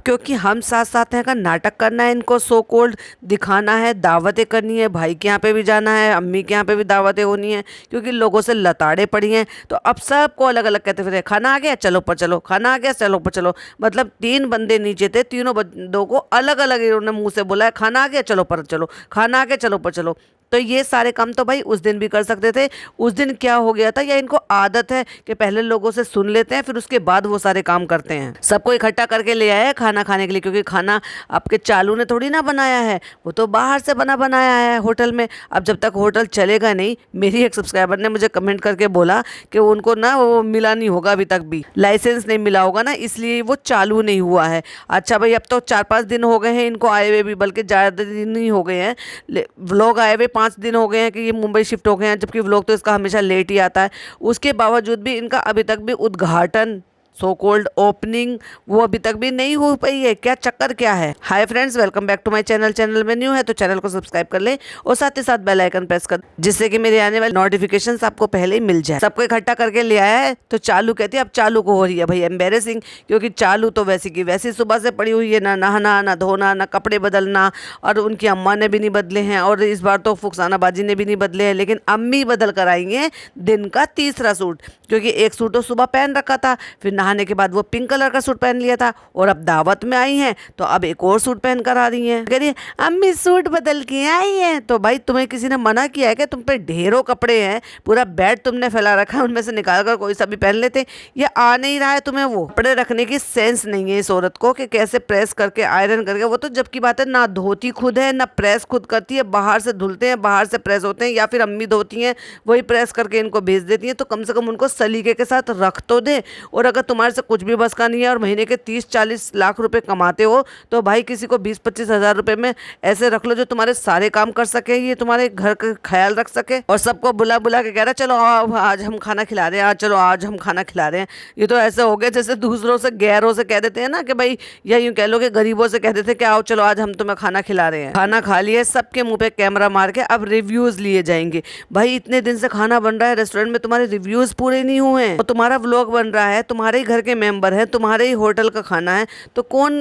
क्योंकि हम साथ साथ हैं का नाटक करना है, इनको सो कोल्ड दिखाना है, दावतें करनी है, भाई के यहाँ पे भी जाना है, अम्मी के यहाँ पे भी दावतें होनी है, क्योंकि लोगों से लताड़े पड़ी हैं। तो अब सबको अलग अलग कहते फिर खाना आ गया चलो ऊपर चलो, खाना आ गया चलो ऊपर चलो। मतलब 3 बंदे नीचे थे, तीनों बंदों को अलग अलग इन्होंने मुंह से बोला है खाना आ गया चलो ऊपर चलो, खाना आ गया चलो ऊपर चलो। तो ये सारे काम तो भाई उस दिन भी कर सकते थे। उस दिन क्या हो गया था, या इनको आदत है कि पहले लोगों से सुन लेते हैं फिर उसके बाद वो सारे काम करते हैं। सबको इकट्ठा करके ले आया है खाना खाने के लिए, क्योंकि खाना आपके चालू ने थोड़ी ना बनाया है, वो तो बाहर से बना बनाया है होटल में। अब जब तक होटल चलेगा नहीं, मेरी एक सब्सक्राइबर ने मुझे कमेंट करके बोला कि उनको ना वो मिला नहीं होगा, अभी तक भी लाइसेंस नहीं मिला होगा ना, इसलिए वो चालू नहीं हुआ है। अच्छा भाई, अब तो 4-5 दिन हो गए हैं इनको आए हुए भी, बल्कि ज़्यादा दिन नहीं हो गए हैं। व्लॉग आए हुए 5 दिन हो गए हैं कि ये मुंबई शिफ्ट हो गए हैं, जबकि व्लॉग तो इसका हमेशा लेट ही आता है। उसके बावजूद भी इनका अभी तक भी उद्घाटन, सो कोल्ड ओपनिंग, वो अभी तक भी नहीं हो पाई है। क्या चक्कर क्या है? Hi friends, welcome back to my channel. Channel में न्यू है तो चैनल को सब्सक्राइब कर ले और साथ ही साथ बेल आइकन प्रेस कर, जिससे कि मेरे आने वाले नोटिफिकेशंस आपको पहले ही मिल जाए। सबको इकट्ठा करके ले आया है तो चालू कहती है, अब चालू को हो रही है भाई एम्बेरसिंग, क्योंकि चालू तो वैसी की वैसी सुबह से पड़ी हुई है, ना नहाना ना धोना ना कपड़े बदलना, और उनकी अम्मा ने भी नहीं बदले हैं, और इस बार तो फुकसाना बाजी ने भी नहीं बदले हैं। लेकिन अम्मी बदल कर आई हैं दिन का तीसरा सूट, क्योंकि एक सूट तो सुबह पहन रखा था, फिर नहाने के बाद वो पिंक कलर का सूट पहन लिया था, और अब दावत में आई हैं तो अब एक और सूट पहन कर आ रही हैं। कह रही है अम्मी सूट बदल के आई हैं। तो भाई तुम्हें किसी ने मना किया है कि तुम पे ढेरों कपड़े हैं, पूरा बेड तुमने फैला रखा है, उनमें से निकाल कर कोई सा भी पहन लेते। ये आ नहीं रहा है तुम्हें, वो कपड़े रखने की सेंस नहीं है इस औरत को कि कैसे प्रेस करके आयरन करके। वो तो जब की बात है ना धोती खुद है ना प्रेस खुद करती है, बाहर से धुलते हैं बाहर से प्रेस होते हैं, या फिर अम्मी धोती हैं वही प्रेस करके इनको भेज देती हैं। तो कम से कम उनको सलीके के साथ रख तो दे। और अगर तुम्हारे से कुछ भी बस का नहीं है और महीने के 30-40 लाख रुपए कमाते हो, तो भाई किसी को 20-25 हज़ार रुपए में ऐसे रख लो जो तुम्हारे सारे काम कर सके, ये तुम्हारे घर का ख्याल रख सके। और सबको बुला बुला के कह रहा चलो आज हम खाना खिला रहे हैं, आज चलो आज हम खाना खिला रहे हैं। ये तो ऐसे हो गया जैसे दूसरों से गैरों से कह देते हैं ना कि भाई, या यूं कह लो कि गरीबों से कह देते कि आओ चलो आज हम तुम्हें खाना खिला रहे हैं। खाना खा लिए, सबके मुंह पे कैमरा मार के अब रिव्यूज लिए जाएंगे। भाई इतने दिन से खाना बन रहा है रेस्टोरेंट में, तुम्हारे रिव्यूज पूरे नहीं हुए हैं, और तुम्हारा व्लॉग बन रहा है, तुम्हारे ही घर के मेंबर है, तुम्हारे ही होटल का खाना है, तो कौन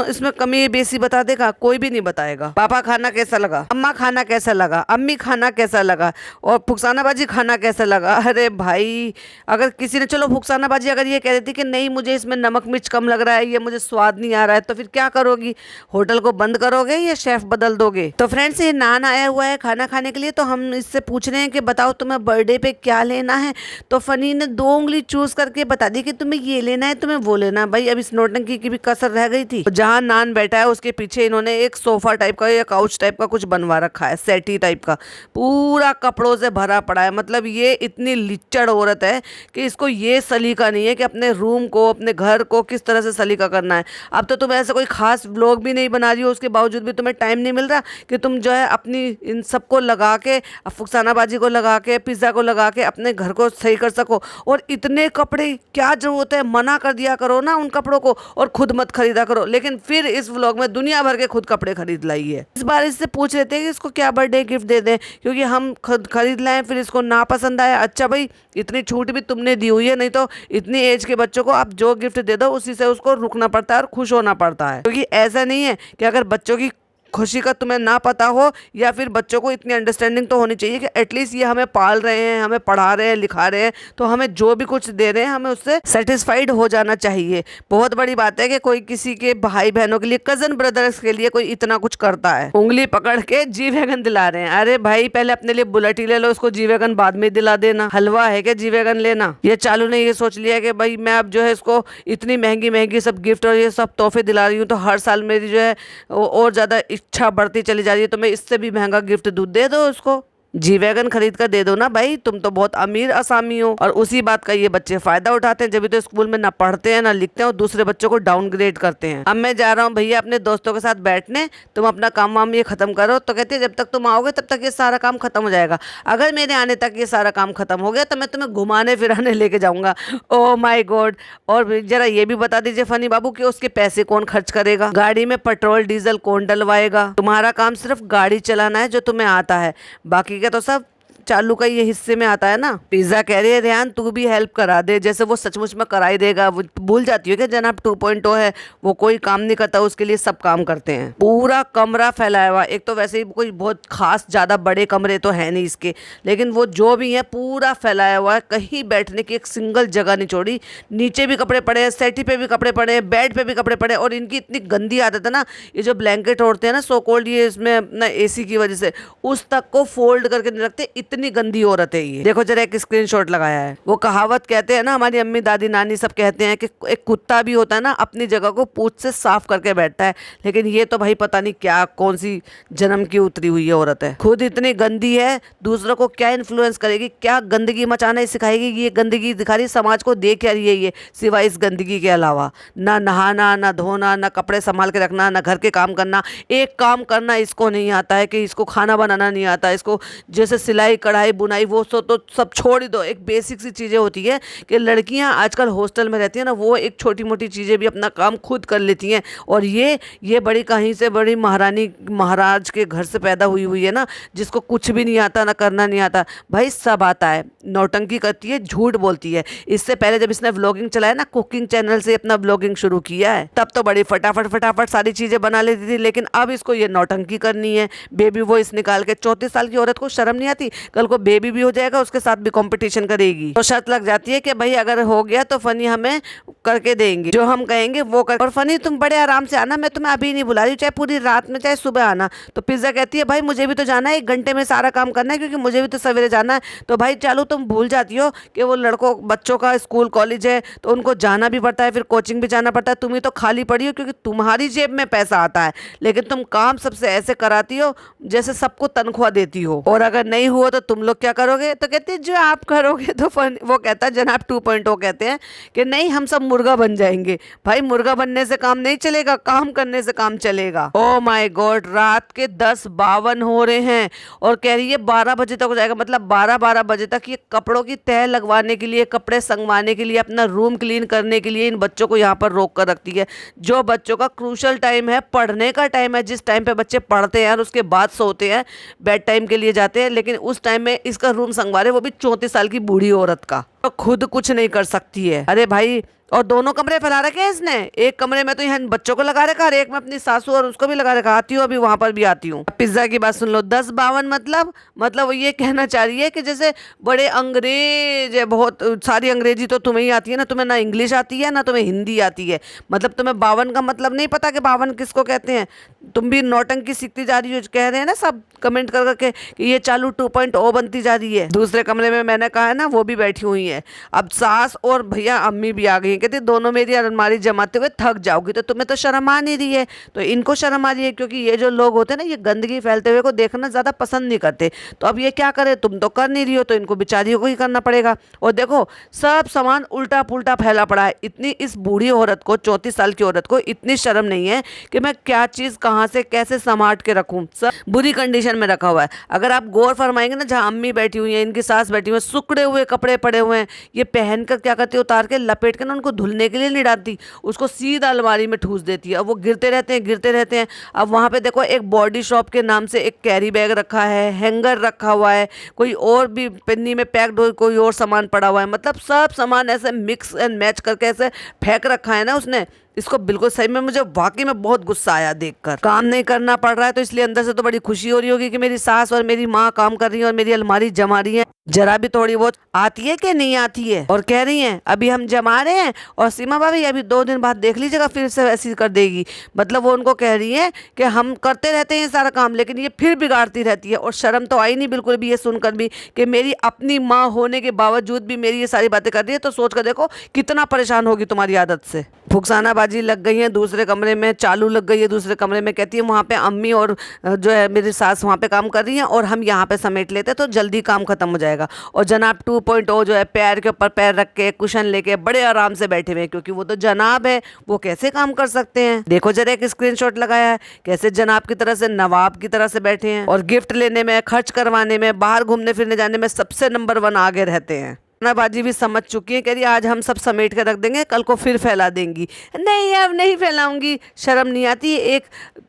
इसमें कमी बेसी बता देगा? कोई भी नहीं बताएगा। पापा खाना कैसा लगा, अम्मा खाना कैसा लगा, अम्मी खाना कैसा लगा, और फुकसाना बाजी खाना कैसा लगा। अरे भाई, अगर किसी ने चलो फुकसाना बाजी अगर ये कह देती कि नहीं मुझे इसमें नमक मिर्च कम लग रहा है, ये मुझे स्वाद नहीं आ रहा है, तो फिर क्या करोगी? होटल को बंद करोगे या शेफ बदल दोगे? तो फ्रेंड्स, ये नान आया हुआ है खाना खाने के लिए, तो हम इससे पूछ रहे हैं कि बताओ तुम्हें बर्थडे पे क्या लेना है। तो फनी ने 2 उंगली चूज करके बता दी कि तुम्हें ये लेना है, तुम्हें वो लेना है। भाई अब इस नोटंकी की भी कसर रह गई थी। जहां नान बैठा है उसके पीछे इन्होंने एक सोफा टाइप का या काउच टाइप का कुछ बनवा रखा है, सेटी टाइप का, पूरा कपड़ों से भरा पड़ा है। मतलब ये इतनी लिच्चड़ औरत है कि इसको ये सलीका नहीं है कि अपने रूम को अपने घर को किस तरह से सलीका करना है। अब तो तुम ऐसे कोई खास व्लॉग भी नहीं बना रही हो, उसके बावजूद भी तुम्हें टाइम नहीं मिल रहा कि तुम जो है अपनी इन सबको लगा के, फुकसाना बाजी को लगा के, पिज्जा को लगा के अपने घर को सही कर सको। और इतने कपड़े क्या जरूरत है? मना कर दिया करो ना उन कपड़ों को और खुद मत खरीदा करो। लेकिन फिर इस व्लॉग में दुनिया भर के खुद कपड़े खरीद लाई है। इस बार इससे पूछ लेते हैं कि इसको क्या बर्थडे गिफ्ट दे दें, क्योंकि हम खुद खरीद लाएं फिर इसको ना पसंद आया। अच्छा भाई, इतनी छूट भी तुमने दी हुई है, नहीं तो इतनी एज के बच्चों को आप जो गिफ्ट दे दो उसी से उसको रुकना पड़ता है और खुश होना पड़ता है। क्योंकि ऐसा नहीं है कि अगर बच्चों की खुशी का तुम्हें ना पता हो, या फिर बच्चों को इतनी अंडरस्टैंडिंग तो होनी चाहिए कि एटलीस्ट ये हमें पाल रहे हैं, हमें पढ़ा रहे हैं, लिखा रहे हैं, तो हमें जो भी कुछ दे रहे हैं हमें उससे सेटिस्फाइड हो जाना चाहिए। बहुत बड़ी बात है कि कोई किसी के भाई बहनों के लिए, कजन ब्रदर्स के लिए कोई इतना कुछ करता है। उंगली पकड़ के जी वैगन दिला रहे हैं। अरे भाई, पहले अपने लिए बुलेट ही ले लो, उसको जी वैगन बाद में दिला देना। हलवा है क्या जी वैगन लेना? ये चालू ने ये सोच लिया कि भाई मैं अब जो है इसको इतनी महंगी महंगी सब गिफ्ट और ये सब तोहफे दिला रही हूँ, तो हर साल मेरी जो है और ज्यादा इच्छा बढ़ती चली जा रही है, तो मैं इससे भी महंगा गिफ्ट दूध दे दो उसको। जी वैगन खरीद कर दे दो ना भाई, तुम तो बहुत अमीर असामी हो। और उसी बात का ये बच्चे फायदा उठाते हैं, जब भी तो स्कूल में ना पढ़ते हैं ना लिखते हैं और दूसरे बच्चों को डाउनग्रेड करते हैं। अब मैं जा रहा हूँ भैया अपने दोस्तों के साथ बैठने, तुम अपना काम वाम ये खत्म करो। तो कहते हैं जब तक तुम आओगे तब तक ये सारा काम खत्म हो जाएगा। अगर मेरे आने तक ये सारा काम खत्म हो गया तो मैं तुम्हें घुमाने फिराने लेके जाऊंगा। ओ माई गॉड। और जरा ये भी बता दीजिए फनी बाबू कि उसके पैसे कौन खर्च करेगा? गाड़ी में पेट्रोल डीजल कौन डलवाएगा? तुम्हारा काम सिर्फ गाड़ी चलाना है जो तुम्हें आता है, बाकी का तो सब चालू का ये हिस्से में आता है ना। पिज्जा कह रही है रेहान तू भी हेल्प करा दे, जैसे वो सचमुच में करा ही देगा। वो भूल जाती है कि जनाब 2.0 है, वो कोई काम नहीं करता, उसके लिए सब काम करते हैं। पूरा कमरा फैलाया हुआ, एक तो वैसे ही कोई बहुत खास ज्यादा बड़े कमरे तो है नहीं इसके, लेकिन वो जो भी है पूरा फैलाया हुआ है, कहीं बैठने की एक सिंगल जगह नहीं छोड़ी। नीचे भी कपड़े पड़े हैं, सेटी पे भी कपड़े पड़े हैं, बेड पे भी कपड़े पड़े हैं। और इनकी इतनी गंदी आदत है ना, ये जो ब्लैंकेट ओढ़ते हैं ना सो कॉल्ड, ये इसमें अपना एसी की वजह से उस तक को फोल्ड करके नहीं रखते, इतनी गंदी औरत है ये। देखो जरा एक स्क्रीनशॉट लगाया है। वो कहावत कहते हैं ना, हमारी अम्मी दादी नानी सब कहते हैं कि एक कुत्ता भी होता है ना अपनी जगह को पूंछ से साफ करके बैठता है, लेकिन ये तो भाई पता नहीं क्या कौन सी जन्म की उतरी हुई है औरत है। खुद इतनी गंदी है, दूसरों को क्या इन्फ्लुएंस करेगी, क्या गंदगी मचाना सिखाएगी। ये गंदगी दिखा रही समाज को, देख क्या रही है ये, सिवाय इस गंदगी के अलावा ना नहाना, ना धोना, ना कपड़े संभाल के रखना, ना घर के काम करना। एक काम करना इसको नहीं आता है कि इसको खाना बनाना नहीं आता, इसको जैसे सिलाई कढ़ाई बुनाई वो तो सब छोड़ ही दो। एक बेसिक सी चीज़ें होती है कि लड़कियां आजकल हॉस्टल में रहती है ना, वो एक छोटी मोटी चीज़ें भी अपना काम खुद कर लेती हैं। और ये बड़ी कहीं से बड़ी महारानी महाराज के घर से पैदा हुई है ना, जिसको कुछ भी नहीं आता, ना करना नहीं आता। भाई सब आता है, नौटंकी करती है, झूठ बोलती है। इससे पहले जब इसने व्लॉगिंग चलाया ना, कुकिंग चैनल से अपना व्लॉगिंग शुरू किया है, तब तो बड़ी फटाफट सारी चीजें बना लेती थी, लेकिन अब इसको ये नौटंकी करनी है। बेबी वॉइस निकाल के 34 साल की औरत को शर्म नहीं आती, कल को बेबी भी हो जाएगा, उसके साथ भी कंपटीशन करेगी। तो शर्त लग जाती है कि भाई अगर हो गया तो फनी हमें करके देंगे, जो हम कहेंगे वो कर। और फनी तुम बड़े आराम से आना, मैं तुम्हें अभी नहीं बुला रही, चाहे पूरी रात में चाहे सुबह आना। तो पिज्जा कहती है भाई मुझे भी तो जाना है, 1 घंटे में सारा काम करना है, क्योंकि मुझे भी तो सवेरे जाना है। तो भाई चालू तुम भूल जाती हो कि वो लड़कों बच्चों का स्कूल कॉलेज है, तो उनको जाना भी पड़ता है, फिर कोचिंग भी जाना पड़ता है। तुम ही तो खाली पड़ी हो क्योंकि तुम्हारी जेब में पैसा आता है, लेकिन तुम काम सबसे ऐसे कराती हो जैसे सबको तनख्वाह देती हो। और अगर नहीं हुआ तो तुम लोग क्या करोगे? तो कहते हैं जो आप करोगे। तो वो कहता है जनाब 2.0 कहते हैं कि नहीं हम सब मुर्गा बन जाएंगे। भाई मुर्गा बनने से काम नहीं चलेगा, काम करने से काम चलेगा। ओ माय गॉड, रात के 10:52 हो रहे हैं और कह रही है 12 बजे तक हो जाएगा। मतलब 12 बजे तक ये कपड़ों की तह लगवाने के लिए, कपड़े संगवाने के लिए, अपना रूम क्लीन करने के लिए इन बच्चों को यहाँ पर रोक कर रखती है। जो बच्चों का क्रूशल टाइम है, पढ़ने का टाइम है, जिस टाइम पे बच्चे पढ़ते हैं और उसके बाद सोते हैं, बेड टाइम के लिए जाते हैं, लेकिन उस टाइम में इसका रूम संगवा रहे, वो भी 34 साल की बूढ़ी औरत का। तो खुद कुछ नहीं कर सकती है। अरे भाई, और दोनों कमरे फैला रखे हैं इसने। एक कमरे में तो यहाँ बच्चों को लगा रखा, और एक में अपनी सासू और उसको भी लगा रखा। आती हूँ अभी वहां पर भी आती हूँ। पिज्जा की बात सुन लो, 10:52 मतलब वो ये कहना चाह रही है कि जैसे बड़े अंग्रेज है, बहुत सारी अंग्रेजी तो तुम्हें ही आती है ना, तुम्हें ना इंग्लिश आती है ना तुम्हें हिंदी आती है। मतलब तुम्हें 52 का मतलब नहीं पता कि 52 किसको कहते हैं। तुम भी नौटंकी सीखती जा रही हो, कह रहे हैं ना सब कमेंट कर करके कि ये चालू 2.0 बनती जा रही है। दूसरे कमरे में मैंने कहा है ना, वो भी बैठी हुई है। अब सास और भैया अम्मी भी आ गई, कहते दोनों मेरी अलमारी जमाते हुए थक जाओगी। तो तुम्हें तो शर्म आ नहीं रही है, तो इनको शर्म आ रही है, क्योंकि ये जो लोग होते हैं ना, ये गंदगी फैलते हुए को देखना ज्यादा पसंद नहीं करते। तो अब ये क्या करे, तुम तो कर नहीं रही हो, तो इनको बेचारियों को ही करना पड़ेगा। और देखो सब सामान उल्टा पुल्टा फैला पड़ा है। इतनी इस बूढ़ी औरत को, 34 साल की औरत को इतनी शर्म नहीं है कि मैं क्या चीज कहाँ से कैसे संभाट के रखूं। सब बुरी कंडीशन में रखा हुआ है। अगर आप गौर फरमाएंगे ना, जहाँ अम्मी बैठी हुई है, इनकी सास बैठी हुई है, सुखड़े हुए कपड़े पड़े हुए हैं, ये पहन कर क्या करती है, उतार के लपेट के ना उनको धुलने के लिए नहीं डालती, उसको सीधा अलमारी में ठूस देती है। अब वो गिरते रहते हैं। अब वहां पे देखो एक बॉडी शॉप के नाम से एक कैरी बैग रखा है, हैंगर रखा हुआ है, कोई और भी पन्नी में पैक्ड हो कोई और सामान पड़ा हुआ है। मतलब सब सामान ऐसे मिक्स एंड मैच करके ऐसे फेंक रखा है ना उसने। इसको बिल्कुल सही में, मुझे वाकई में बहुत गुस्सा आया देखकर। काम नहीं करना पड़ रहा है तो इसलिए अंदर से तो बड़ी खुशी हो रही होगी कि मेरी सास और मेरी माँ काम कर रही है और मेरी अलमारी जमा रही है। जरा भी थोड़ी बहुत आती है कि नहीं आती है। और कह रही हैं अभी हम जमा रहे हैं और सीमा भाभी अभी 2 दिन बाद देख लीजिएगा फिर से ऐसी कर देगी। मतलब वो उनको कह रही है कि हम करते रहते हैं सारा काम, लेकिन ये फिर बिगाड़ती रहती है। और शर्म तो आई नहीं बिल्कुल भी ये सुनकर भी कि मेरी अपनी माँ होने के बावजूद भी मेरी ये सारी बातें कर रही है। तो सोच कर देखो कितना परेशान होगी तुम्हारी आदत से। फुकसानाबाजी लग गई है दूसरे कमरे में, चालू लग गई है दूसरे कमरे में। कहती है वहाँ पे अम्मी और जो है मेरी सास वहाँ पे काम कर रही हैं और हम यहाँ पे समेट लेते तो जल्दी काम खत्म हो जाएगा। और जनाब 2.0 जो है पैर के ऊपर पैर रख के कुशन लेके बड़े आराम से बैठे हुए हैं, क्योंकि वो तो जनाब है, वो कैसे काम कर सकते हैं। देखो जरा एक स्क्रीनशॉट लगाया है, कैसे जनाब की तरह से, नवाब की तरह से बैठे हैं। और गिफ्ट लेने में, खर्च करवाने में, बाहर घूमने फिरने जाने में सबसे नंबर 1 आगे रहते हैं। बाजी भी समझ चुकी है, कह रही आज हम सब समेट के रख देंगे, कल को फिर फैला देंगी। नहीं अब नहीं फैलाऊंगी, शर्म नहीं आती। एक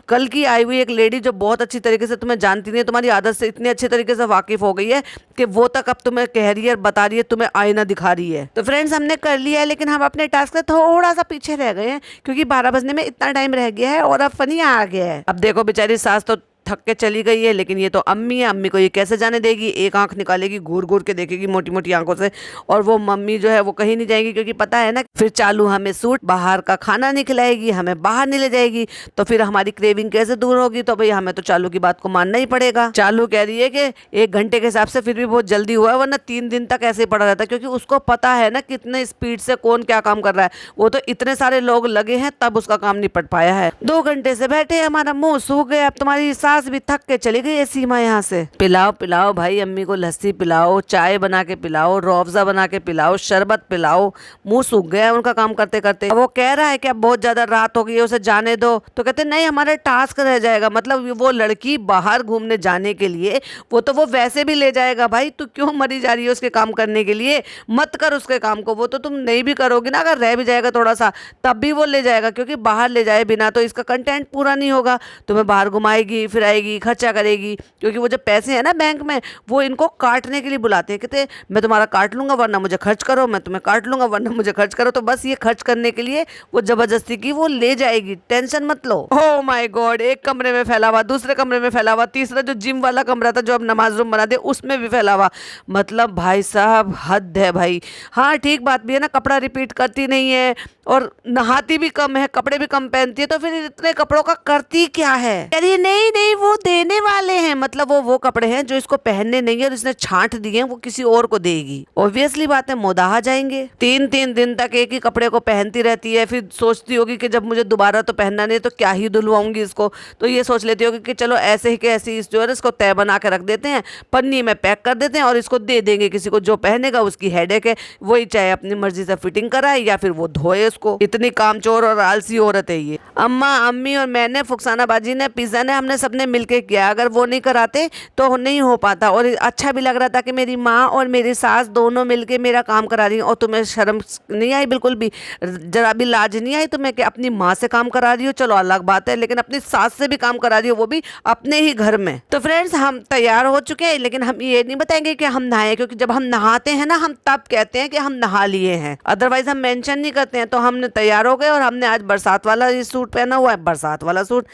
कल की आई हुई एक लेडी जो बहुत अच्छी तरीके से तुम्हें जानती नहीं है, तुम्हारी आदत से इतने अच्छे तरीके से वाकिफ हो गई है कि वो तक अब तुम्हें कह रही है, बता रही है, तुम्हें आईना दिखा रही है। तो फ्रेंड्स हमने कर लिया है, लेकिन हम अपने टास्क से थोड़ा सा पीछे रह गए हैं, क्योंकि 12 बजने में इतना टाइम रह गया है और अब फनी आ गया है। अब देखो बेचारी सास तो थक के चली गई है, लेकिन ये तो अम्मी है, अम्मी को ये कैसे जाने देगी। एक आंख निकालेगी, घूर घूर के देखेगी मोटी मोटी आंखों से, और वो मम्मी जो है वो कहीं नहीं जाएगी, क्योंकि पता है ना फिर चालू हमें सूट बाहर का खाना नहीं खिलाएगी, हमें बाहर नहीं ले जाएगी, तो फिर हमारी क्रेविंग कैसे दूर होगी। तो भाई हमें तो चालू की बात को मानना ही पड़ेगा। चालू कह रही है कि 1 घंटे के हिसाब से फिर भी बहुत जल्दी हुआ है, वरना 3 दिन तक ऐसे ही पड़ा रहता है, क्योंकि उसको पता है ना कितने स्पीड से कौन क्या काम कर रहा है। वो तो इतने सारे लोग लगे हैं तब उसका काम निपट पाया है। 2 घंटे से बैठे, हमारा मुंह सूख गया। अब तुम्हारी सास भी थक के चली गई है सीमा यहाँ से। पिलाओ पिलाओ भाई अम्मी को, लस्सी पिलाओ, चाय बना के पिलाओ, रूअफ़ज़ा बना के पिलाओ, शरबत पिलाओ। मुंह सूख गया है उनका काम करते करते। वो कह रहा है कि अब बहुत ज्यादा रात हो गई है, उसे जाने दो। तो कहते नहीं हमारा टास्क रह जाएगा। मतलब वो लड़की बाहर घूमने जाने के लिए वो वैसे भी ले जाएगा भाई, तू क्यों मरी जा रही है उसके काम करने के लिए। मत कर उसके काम को, वो तो तुम नहीं भी करोगी ना, अगर रह भी जाएगा थोड़ा सा तब भी वो ले जाएगा, क्योंकि बाहर ले जाए बिना तो इसका कंटेंट पूरा नहीं होगा। तुम्हें बाहर घुमाएगी फिराएगी, खर्चा करेगी, क्योंकि वो जो पैसे है ना बैंक में वो इनको काटने के लिए बुलाते हैं। कहते मैं तुम्हारा काट लूंगा वरना मुझे खर्च करो, मैं तुम्हें काट लूंगा वरना मुझे खर्च करो। तो बस ये खर्च करने के लिए वो जबरदस्ती की वो ले जाएगी, टेंशन मत लो। ओह माय गॉड, एक कमरे में फैला हुआ, दूसरे कमरे में फैला हुआ, तीसरा जो जिम वाला कमरा था जो अब नमाज रूम बना दे उसमें भी फैला हुआ। मतलब भाई साहब हद है भाई। हाँ ठीक बात भी है ना, कपड़ा रिपीट करती नहीं है और नहाती भी कम है, कपड़े भी कम पहनती है, तो फिर इतने कपड़ों का करती क्या है। अरे नहीं नहीं वो देने वाले हैं, मतलब वो कपड़े हैं जो इसको पहनने नहीं है और इसने छांट दिए हैं, वो किसी और को देगी। ऑब्वियसली बात है मोदाहा जाएंगे। 3-3 दिन तक एक ही कपड़े को पहनती रहती है, फिर सोचती होगी कि जब मुझे दोबारा तो पहनना नहीं तो क्या ही धुलवाऊंगी इसको। तो ये सोच लेती होगी कि चलो ऐसे ही के ऐसे इस जो है इसको तय बना के रख देते हैं, पन्नी में पैक कर देते हैं और इसको दे देंगे किसी को, जो पहनेगा उसकी हेडेक है, वही चाहे अपनी मर्जी से फिटिंग कराए या फिर वो धोए उसको। इतनी कामचोर और आलसी औरत है ये। अम्मा अम्मी और मैंने, फुकसाना बाजी ने, पिज़्ज़ा ने, हमने सबने मिलके किया। अगर वो नहीं कराते तो नहीं हो पाता। और अच्छा भी लग रहा था कि मेरी माँ और मेरी सास दोनों मिलके मेरा काम करा रही हैं। और तुम्हें शर्म नहीं आई बिल्कुल भी, जरा भी लाज नहीं आई तुम्हें कि अपनी माँ से काम करा रही हो, चलो अलग बात है, लेकिन अपनी सास से भी काम करा रही हो, वो भी अपने ही घर में। तो फ्रेंड्स हम तैयार हो चुके हैं, लेकिन हम ये नहीं बताएंगे कि हम नहाए, क्योंकि जब हम नहाते हैं ना हम तब कहते हैं कि हम नहा लिए हैं, अदरवाइज हम मेंशन नहीं करते हैं। तो हमने तैयार हो गए और हमने आज बरसात वाला ये सूट पहना हुआ है, बरसात वाला सूट।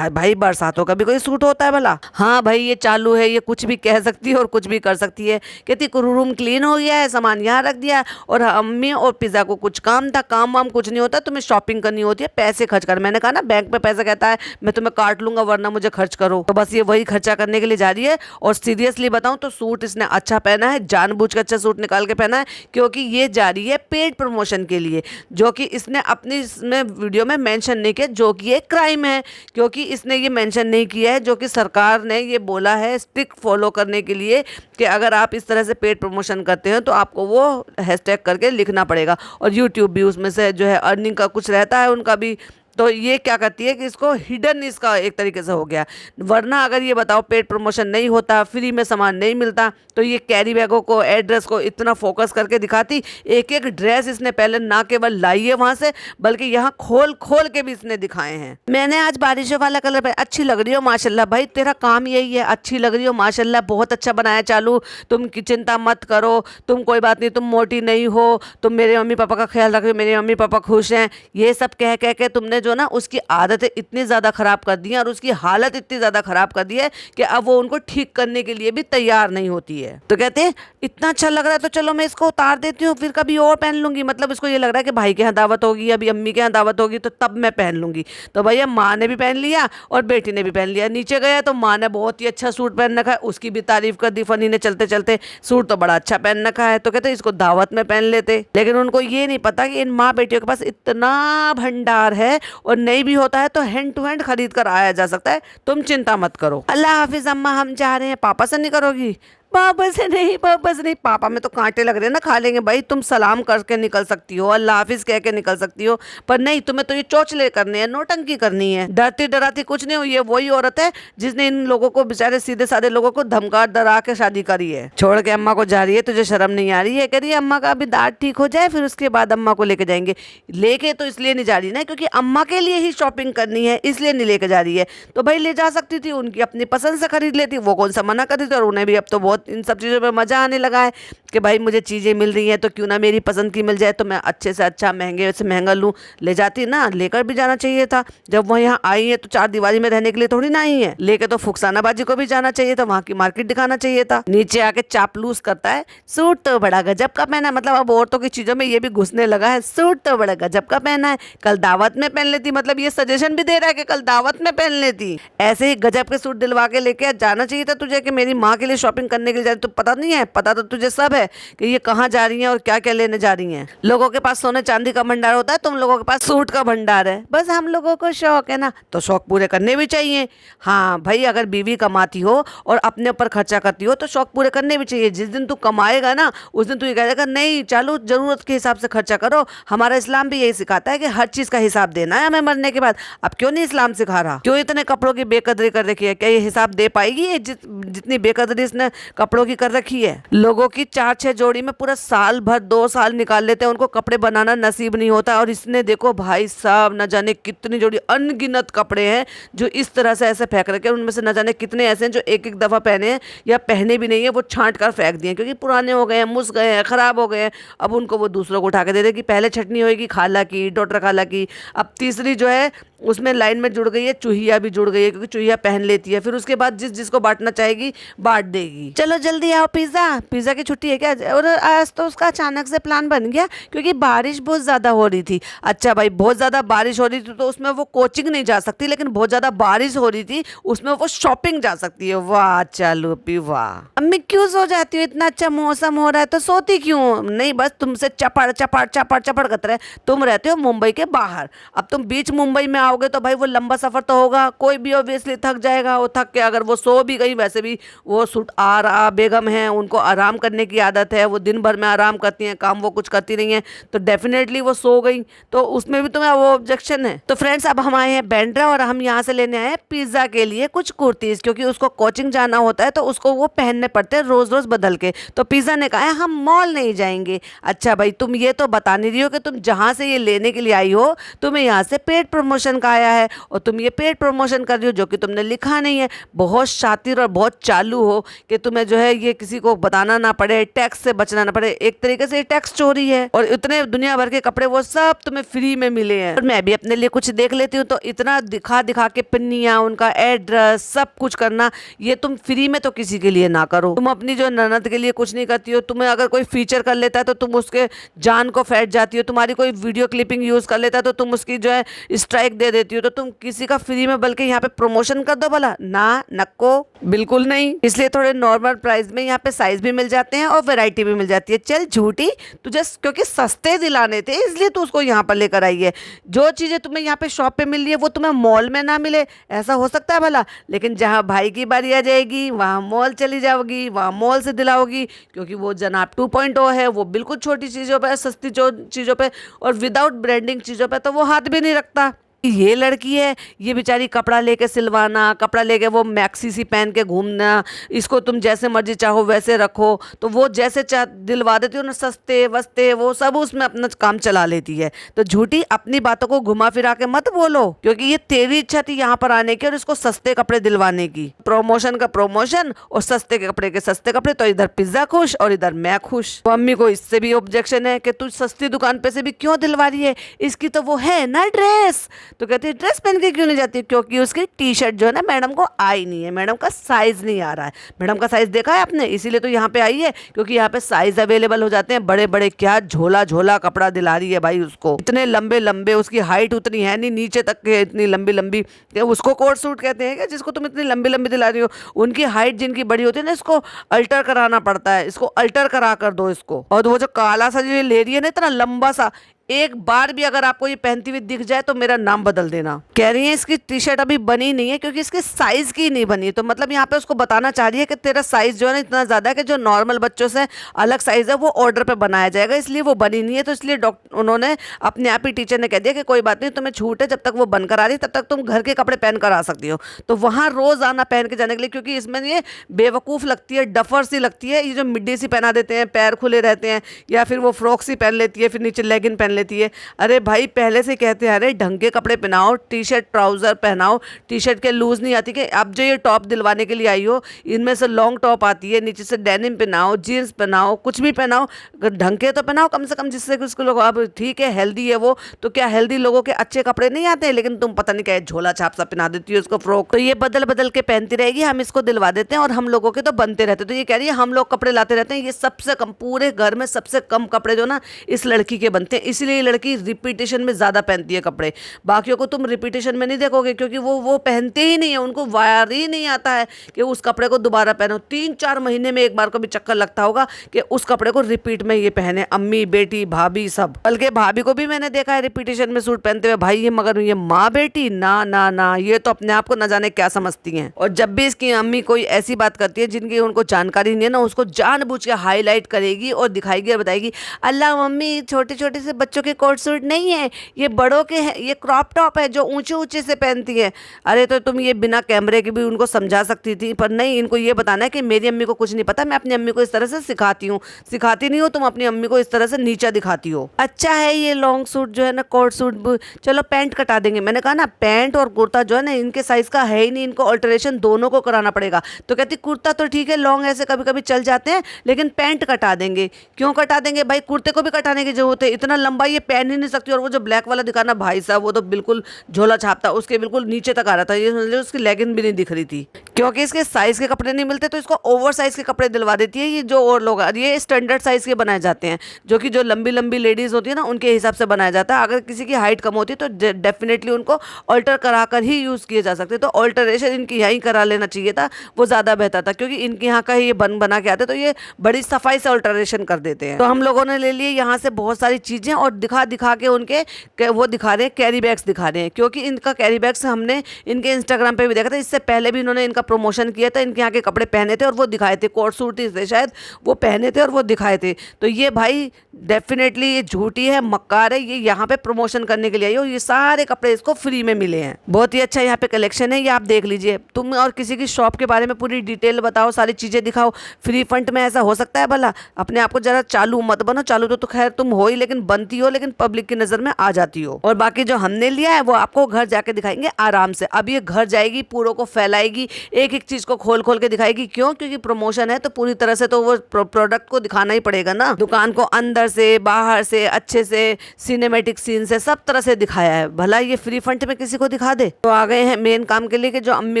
भाई बरसातों का भी कोई सूट होता है भला। हाँ भाई ये चालू है, ये कुछ भी कह सकती है और कुछ भी कर सकती है। कहती रूम क्लीन हो गया है, सामान यहाँ रख दिया, और अम्मी और पिज़्ज़ा को कुछ काम था, काम वाम कुछ नहीं होता, तुम्हें शॉपिंग करनी होती है, पैसे खर्च कर। मैंने कहा ना बैंक में पैसा कहता है मैं तुम्हें काट लूंगा वरना मुझे खर्च करो। तो बस ये वही खर्चा करने के लिए जा रही है। और सीरियसली बताऊं तो सूट इसने अच्छा पहना है, जानबूझ के अच्छा सूट निकाल के पहना है, क्योंकि ये जा रही है पेड प्रमोशन के लिए, जो कि इसने अपनी इसमें वीडियो में मेंशन नहीं किया, जो कि एक क्राइम है, क्योंकि इसने ये मेंशन नहीं किया है, जो कि सरकार ने ये बोला है स्ट्रिक्ट फॉलो करने के लिए कि अगर आप इस तरह से पेड प्रमोशन करते हैं तो आपको वो हैशटैग करके लिखना पड़ेगा। और यूट्यूब भी उसमें से जो है अर्निंग का कुछ रहता है उनका भी। तो ये क्या करती है कि इसको हिडन इसका एक तरीके से हो गया। वरना अगर ये बताओ पेड प्रमोशन नहीं होता, फ्री में सामान नहीं मिलता, तो ये कैरी बैगों को, एड्रेस को इतना फोकस करके दिखाती। एक एक ड्रेस इसने पहले ना केवल लाई है वहां से, बल्कि यहाँ खोल खोल के भी इसने दिखाए हैं। मैंने आज बारिशों वाला कलर पे, अच्छी लग रही हो माशाल्लाह। भाई तेरा काम यही है, अच्छी लग रही हो माशाल्लाह, बहुत अच्छा बनाया चालू। तुम की चिंता मत करो, तुम कोई बात नहीं, तुम मोटी नहीं हो, तुम मेरे मम्मी पापा का ख्याल रखो, मेरे मम्मी पापा खुश हैं। ये सब कह कह के तुमने जो ना उसकी आदतें इतनी ज़्यादा ख़राब कर दी हैं और उसकी हालत इतनी ज़्यादा ख़राब कर दी है कि अब वो उनको ठीक करने के लिए भी तैयार नहीं होती है। तो कहते हैं इतना अच्छा लग रहा है तो चलो मैं इसको उतार देती हूँ, फिर कभी और पहन लूँगी। मतलब इसको ये लग रहा है कि भाई के यहाँ दावत होगी, अभी अम्मी के यहाँ दावत होगी, तो तब मैं पहन लूँगी। तो भैया माँ ने भी पहन लिया और बेटी ने भी पहन लिया। नीचे गया तो माँ ने बहुत ही अच्छा सूट पहन रखा है, उसकी भी तारीफ कर दी फनी ने चलते चलते, सूट तो बड़ा अच्छा पहन रखा है। तो कहते इसको दावत में पहन लेते। लेकिन उनको ये नहीं पता कि इन माँ बेटियों के पास इतना भंडार है, और नहीं भी होता है तो हैंड टू हैंड खरीद कर आया जा सकता है। तुम चिंता मत करो। अल्लाह हाफिज अम्मा, हम जा रहे हैं। पापा से नहीं करोगी? पापा से नहीं, पापा से नहीं। पापा में तो कांटे लग रहे हैं ना, खा लेंगे। भाई तुम सलाम करके निकल सकती हो, अल्लाह हाफिज कह के निकल सकती हो, पर नहीं, तुम्हें तो ये चौचले करने हैं, नोटंकी करनी है। डरती डराती कुछ नहीं हुई है, वही औरत है जिसने इन लोगों को, बेचारे सीधे साधे लोगों को धमका डरा के शादी करी है। छोड़ के अम्मा को जा रही है, तुझे शर्म नहीं आ रही है? कह रही है अम्मा का अभी दांत ठीक हो जाए, फिर उसके बाद अम्मा को लेके जाएंगे। लेके तो इसलिए नहीं जा रही ना क्योंकि अम्मा के लिए ही शॉपिंग करनी है, इसलिए नहीं लेके जा रही है। तो भाई ले जा सकती थी, उनकी अपनी पसंद से खरीद लेती, वो कौन सा मना कर रही थी। और उन्हें भी अब तो बहुत इन सब चीज़ों में मजा आने लगा है कि भाई मुझे चीज़ें मिल रही हैं तो क्यों ना मेरी पसंद की मिल जाए, तो मैं अच्छे से अच्छा महंगे से महंगा लूँ। ले जाती ना, लेकर भी जाना चाहिए था। जब वो यहाँ आई है तो चार दीवारी में रहने के लिए थोड़ी ना आई है, लेके तो फुकसानाबाजी को भी जाना चाहिए था, वहाँ की मार्केट दिखाना चाहिए था। नीचे आके चापलूस करता है, सूट तो बड़ा गजब का पहना है। मतलब अब औरतों की चीजों में ये भी घुसने लगा है, सूट तो बड़ा गजब का पहना है, कल दावत में पहन लेती। मतलब ये सजेशन भी दे रहा है कि कल दावत में पहन लेती। ऐसे ही गजब के सूट दिलवा के लेके जाना चाहिए था तुझे कि मेरी माँ के लिए शॉपिंग करने के लिए जा रही। तो पता नहीं है, पता तो तुझे सब है कि ये कहाँ जा रही है और क्या क्या लेने जा रही है। लोगों के पास सोने चांदी का भंडार होता है, तुम लोगों के पास सूट का भंडार है। बस हम लोगों को शौक है ना, तो शौक पूरे करने भी चाहिए। हाँ भाई, अगर बीवी कमाती हो और अपने ऊपर खर्चा करती हो तो शौक पूरे करने भी चाहिए। जिस दिन तू कमाएगा ना उस दिन तू ये कहेगा नहीं चालू जरूरत के हिसाब से खर्चा करो। हमारा इस्लाम भी यही सिखाता है कि हर चीज का हिसाब देना है हमें मरने के बाद। अब क्यों नहीं इस्लाम सिखा रहा? क्यों इतने कपड़ों की बेकदरी कर रखी है? क्या ये हिसाब दे पाएगी जितनी बेकदरी इसने कपड़ों की कर रखी है? लोगों की 4-6 जोड़ी में पूरा साल भर 2 साल निकाल लेते हैं, उनको कपड़े बनाना नसीब नहीं होता। और इसने देखो भाई साहब न जाने कितनी जोड़ी, अनगिनत कपड़े हैं जो इस तरह से ऐसे फेंक रखे हैं। उनमें से न जाने कितने ऐसे हैं जो एक एक दफा पहने हैं या पहने भी नहीं है, वो छांट कर फेंक दिए क्योंकि पुराने हो गए हैं, मुस गए हैं, खराब हो गए हैं। अब उनको वो दूसरों को उठा के दे दे कि पहले छटनी होगी खाला की, डॉक्टर खाला की। अब तीसरी जो है उसमें लाइन में जुड़ गई है, चूहिया भी जुड़ गई है क्योंकि चूहिया पहन लेती है। फिर उसके बाद जिस जिसको बांटना चाहेगी बांट देगी। चलो जल्दी आओ, पिज्जा की छुट्टी है क्या? और आज तो उसका अचानक से प्लान बन गया क्योंकि बारिश बहुत ज्यादा हो रही थी। अच्छा भाई, बहुत ज्यादा बारिश हो रही थी तो उसमें वो कोचिंग नहीं जा सकती, लेकिन बहुत ज्यादा बारिश हो रही थी उसमें वो शॉपिंग जा सकती है। वाह चलो पी वाह। अम्मी क्यों सो जाती हो? इतना अच्छा मौसम हो रहा है तो सोती क्यों? नहीं बस तुमसे चपड़ चपड़ चपड़ चपड़ करते रहे। तुम रहते हो मुंबई के बाहर, अब तुम बीच मुंबई में आओगे तो भाई वो लंबा सफर तो होगा, कोई भी ऑब्वियसली थक जाएगा। वो थक के अगर वो सो भी गई, वैसे भी वो सुट आ रहा बेगम है, उनको आराम करने की आदत है, वो दिन भर में आराम करती हैं, काम वो कुछ करती नहीं है, तो डेफिनेटली वो सो गई, तो उसमें भी तुम्हें वो ऑब्जेक्शन है। तो फ्रेंड्स अब हम आए हैं बैंड्रा और हम यहाँ से लेने आए हैं पिज्जा के लिए कुछ कुर्तीज, क्योंकि उसको कोचिंग जाना होता है तो उसको वो पहनने पड़ते हैं रोज रोज बदल के। तो पिज्जा ने कहा है हम मॉल नहीं जाएंगे। अच्छा भाई, तुम ये तो बता नहीं रही हो कि तुम जहाँ से ये लेने के लिए आई हो तुम्हें यहाँ से पेड प्रमोशन का आया है और तुम ये पेड प्रमोशन कर रही हो जो कि तुमने लिखा नहीं है। बहुत शातिर और बहुत चालू हो कि तुम्हें जो है ये किसी को बताना ना पड़े, टैक्स से बचना ना पड़े। एक तरीके से ये टैक्स चोरी है। और इतने दुनिया भर के कपड़े वो सब तुम्हें फ्री में मिले हैं। और मैं भी अपने लिए कुछ देख लेती हूँ तो इतना दिखा दिखा के पिन्नियाँ, उनका एड्रेस सब कुछ करना, ये तुम फ्री में तो किसी के लिए ना करो। तुम अपनी जो ननद के लिए कुछ नहीं करती हो। तुम्हें अगर कोई फीचर कर लेता है तो तुम उसके जान को फेंट जाती हो। तुम्हारी कोई वीडियो क्लिपिंग यूज कर लेता है तो तुम उसकी जो है स्ट्राइक दे देती हो। तो तुम किसी का फ्री में बल्कि यहाँ पे प्रमोशन कर दो भला ना, नको बिल्कुल नहीं। इसलिए थोड़े नॉर्मल प्राइस में यहाँ पे साइज भी मिल जाते हैं और वैरायटी भी मिल जाती है। चल झूठी, तुझे क्योंकि सस्ते दिलाने थे इसलिए तू उसको यहाँ पर लेकर आई है। जो चीजें तुम्हें यहाँ पे शॉप पे मिल रही है वो तुम्हें मॉल में ना मिले, ऐसा हो सकता है भला? लेकिन जहाँ भाई की बारी आ जाएगी वहाँ मॉल चली जाओगी, वहाँ मॉल से दिलाओगी, क्योंकि वो जनाब 2.0 है। वो बिल्कुल छोटी चीजों पे, सस्ती चीजों पे और विदाउट ब्रांडिंग चीजों पे तो वो हाथ भी नहीं रखता। ये लड़की है, ये बेचारी कपड़ा लेके सिलवाना, कपड़ा लेके वो मैक्सी सी पहन के घूमना, इसको तुम जैसे मर्जी चाहो वैसे रखो, तो वो जैसे दिलवा देती हो ना, सस्ते वस्ते वो सब उसमें अपना काम चला लेती है। तो झूठी अपनी बातों को घुमा फिरा के मत बोलो, क्योंकि ये तेरी इच्छा थी यहाँ पर आने की और इसको सस्ते कपड़े दिलवाने की। प्रमोशन का प्रमोशन और सस्ते कपड़े के सस्ते कपड़े, तो इधर पिज्जा खुश और इधर मैं खुश। तो अम्मी को इससे भी ऑब्जेक्शन है कि तू सस्ती दुकान पे से भी क्यों दिलवा रही है, इसकी तो वो है ना ड्रेस। तो कहती है ड्रेस पहन के क्यों नहीं जाती? क्योंकि उसकी टी शर्ट जो है ना मैडम को आई नहीं है, मैडम का साइज नहीं आ रहा है। मैडम का साइज देखा है आपने, इसीलिए तो यहाँ पे आई है, क्योंकि यहाँ पे साइज अवेलेबल हो जाते हैं बड़े बड़े। क्या झोला झोला कपड़ा दिला रही है भाई उसको, इतने लंबे लंबे, उसकी हाइट उतनी है नहीं नीचे तक के, इतनी लंबी लंबी। उसको कोट सूट कहते हैं क्या जिसको तुम इतनी लंबी लंबी दिला रही हो? उनकी हाइट जिनकी बड़ी होती है ना, इसको अल्टर कराना पड़ता है, इसको अल्टर करा कर दो इसको। और वो जो काला सा जो ले रही है ना इतना लंबा सा, एक बार भी अगर आपको ये पहनती हुई दिख जाए तो मेरा नाम बदल देना। कह रही है इसकी टी शर्ट अभी बनी नहीं है क्योंकि इसके साइज की नहीं बनी, तो मतलब यहाँ पे उसको बताना चाह रही है कि तेरा साइज जो है ना इतना ज्यादा है कि जो नॉर्मल बच्चों से अलग साइज है वो ऑर्डर पे बनाया जाएगा, इसलिए वो बनी नहीं है। तो इसलिए डॉक्टर उन्होंने अपने आप ही टीचर ने कह दिया कि कोई बात नहीं, तुम्हें छूट है, जब तक वो बनकर आ रही है तब तक तुम घर के कपड़े पहन कर आ सकती हो। तो वहां रोज आना पहन के जाने के लिए, क्योंकि इसमें ये बेवकूफ लगती है, डफर सी लगती है, ये जो मिड्डी सी पहना देते हैं, पैर खुले रहते हैं, या फिर वो फ्रॉक सी पहन लेती है, फिर नीचे लेगिन पहन लेती है। अरे भाई पहले से कहते हैं अरे ढंग के कपड़े पहनाओ, टी शर्ट ट्राउजर पहनाओ, टी शर्ट के लूज नहीं आती कि अब जो ये टॉप दिलवाने के लिए आई हो इनमें से लॉन्ग टॉप आती है, नीचे से डेनिम पहनाओ, जीन्स पहनाओ, कुछ भी पहनाओ, ढंग के तो पहनाओ कम से कम, जिससे कि उसको लोग, अब ठीक है हेल्दी है वो, तो क्या हेल्दी लोगों के अच्छे कपड़े नहीं आते हैं, लेकिन तुम पता नहीं क्या झोला छाप सा पहना देती हो उसको फ्रॉक। तो ये बदल बदल के पहनती रहेगी, हम इसको दिलवा देते हैं और हम लोगों के तो बनते रहते। तो ये कह रही है हम लोग कपड़े लाते रहते हैं, ये सबसे कम, पूरे घर में सबसे कम कपड़े जो ना इस लड़की के बनते हैं, इसलिए ये लड़की रिपीटेशन में ज्यादा पहनती है कपड़े। बाकियों को तुम रिपीटेशन में नहीं देखोगे क्योंकि वो पहनते ही नहीं है, उनको वार ही नहीं आता है कि उस कपड़े को दोबारा पहनो। 3-4 महीने में एक बार को भी चक्कर लगता होगा कि उस कपड़े को रिपीट में ये पहने, अम्मी बेटी भाभी सब। बल्कि भाभी को भी मैंने देखा है रिपीटेशन में सूट पहनते हुए भाई, ये मगर ये माँ बेटी ना ना ना, ये तो अपने आप को न जाने क्या समझती हैं। और जब भी इसकी अम्मी कोई ऐसी बात करती है जिनकी उनको जानकारी नहीं है ना, उसको जानबूझ के हाईलाइट करेगी और दिखाएगी और बताएगी, अल्लाह मम्मी छोटे छोटे से बच्चों के कोट सूट नहीं है, ये बड़ों के हैं, ये क्रॉप टॉप है जो ऊंचे ऊंचे से पहनती है। अरे तो तुम ये बिना कैमरे के भी उनको समझा सकती थी, पर नहीं, इनको ये बताना है कि मेरी अम्मी को कुछ नहीं पता, मैं अपनी अम्मी को इस तरह से सिखाती हूँ। सिखाती नहीं हो तुम अपनी अम्मी को, इस तरह से नीचा दिखाती हो। अच्छा है ये लॉन्ग सूट जो है ना, कोट सूट, चलो पैंट कटा देंगे। मैंने कहा ना पैंट और कुर्ता जो है ना इनके साइज का है ही नहीं, इनको ऑल्टरेशन दोनों को कराना पड़ेगा। तो कहती कुर्ता तो ठीक है लॉन्ग ऐसे कभी कभी चल जाते हैं, लेकिन पैंट कटा देंगे। क्यों कटा देंगे भाई, कुर्ते को भी कटाने की जरूरत है, इतना लंबा ये पहन ही नहीं सकती। और वो जो ब्लैक वाला दिखाना भाई साहब, वो तो बिल्कुल झोला छापता, उसके बिल्कुल नीचे तक आ रहा था, ये समझ लो उसकी लेगिन भी नहीं दिख रही थी। क्योंकि इसके साइज के कपड़े नहीं मिलते तो इसको ओवर साइज के कपड़े दिलवा देती है ये जो और लोग, ये स्टैंडर्ड साइज के बनाए जाते हैं, जो कि जो लंबी लंबी लेडीज होती है ना उनके हिसाब से बनाया जाता है। अगर किसी की हाइट कम होती है तो डेफिनेटली उनको ऑल्टर करा कर ही यूज किए जा सकते। तो ऑल्टरेशन इनकी यहीं करा लेना चाहिए था, वो ज्यादा बेहतर था, क्योंकि इनके यहाँ का ये बना के आते तो ये बड़ी सफाई से ऑल्टरेशन कर देते हैं। तो हम लोगों ने ले लिए यहाँ से बहुत सारी चीजें और दिखा दिखा के उनके वो दिखा रहे हैं, कैरी बैग्स दिखा रहे हैं, क्योंकि इनका कैरी बैग्स हमने इनके इंस्टाग्राम पे भी देखा था, इससे पहले भी इन्होंने इनका प्रमोशन किया था, इनके यहाँ के कपड़े पहने थे और वो दिखाए थे, कोट सूट थे शायद, वो पहने थे और वो दिखाए थे। तो ये भाई डेफिनेटली ये झूठी है, मक्कार है, ये यहाँ पे प्रमोशन करने के लिए आई हो। ये सारे कपड़े इसको फ्री में मिले हैं, बहुत ही अच्छा यहाँ पे कलेक्शन है, ये आप देख लीजिए। तुम और किसी की शॉप के बारे में पूरी डिटेल बताओ, सारी चीजें दिखाओ, फ्री फंड में ऐसा हो सकता है भला? अपने आप को जरा चालू मत बनो, चालू तो खैर तुम हो ही, लेकिन बनती हो, लेकिन पब्लिक की नजर में आ जाती हो। और बाकी जो हमने लिया है वो आपको घर जाके दिखाएंगे आराम से। अब ये घर जाएगी, पूरों को फैलाएगी, एक एक चीज को खोल खोल के दिखाएगी। क्यों? क्योंकि प्रमोशन है तो पूरी तरह से तो वो प्रोडक्ट को दिखाना ही पड़ेगा ना। दुकान को अंदर से बाहर से अच्छे से सिनेमैटिक सीन से सब तरह से दिखाया है, भला ये फ्री फंड में किसी को दिखा दे। तो आ गए हैं मेन काम के लिए कि जो अम्मी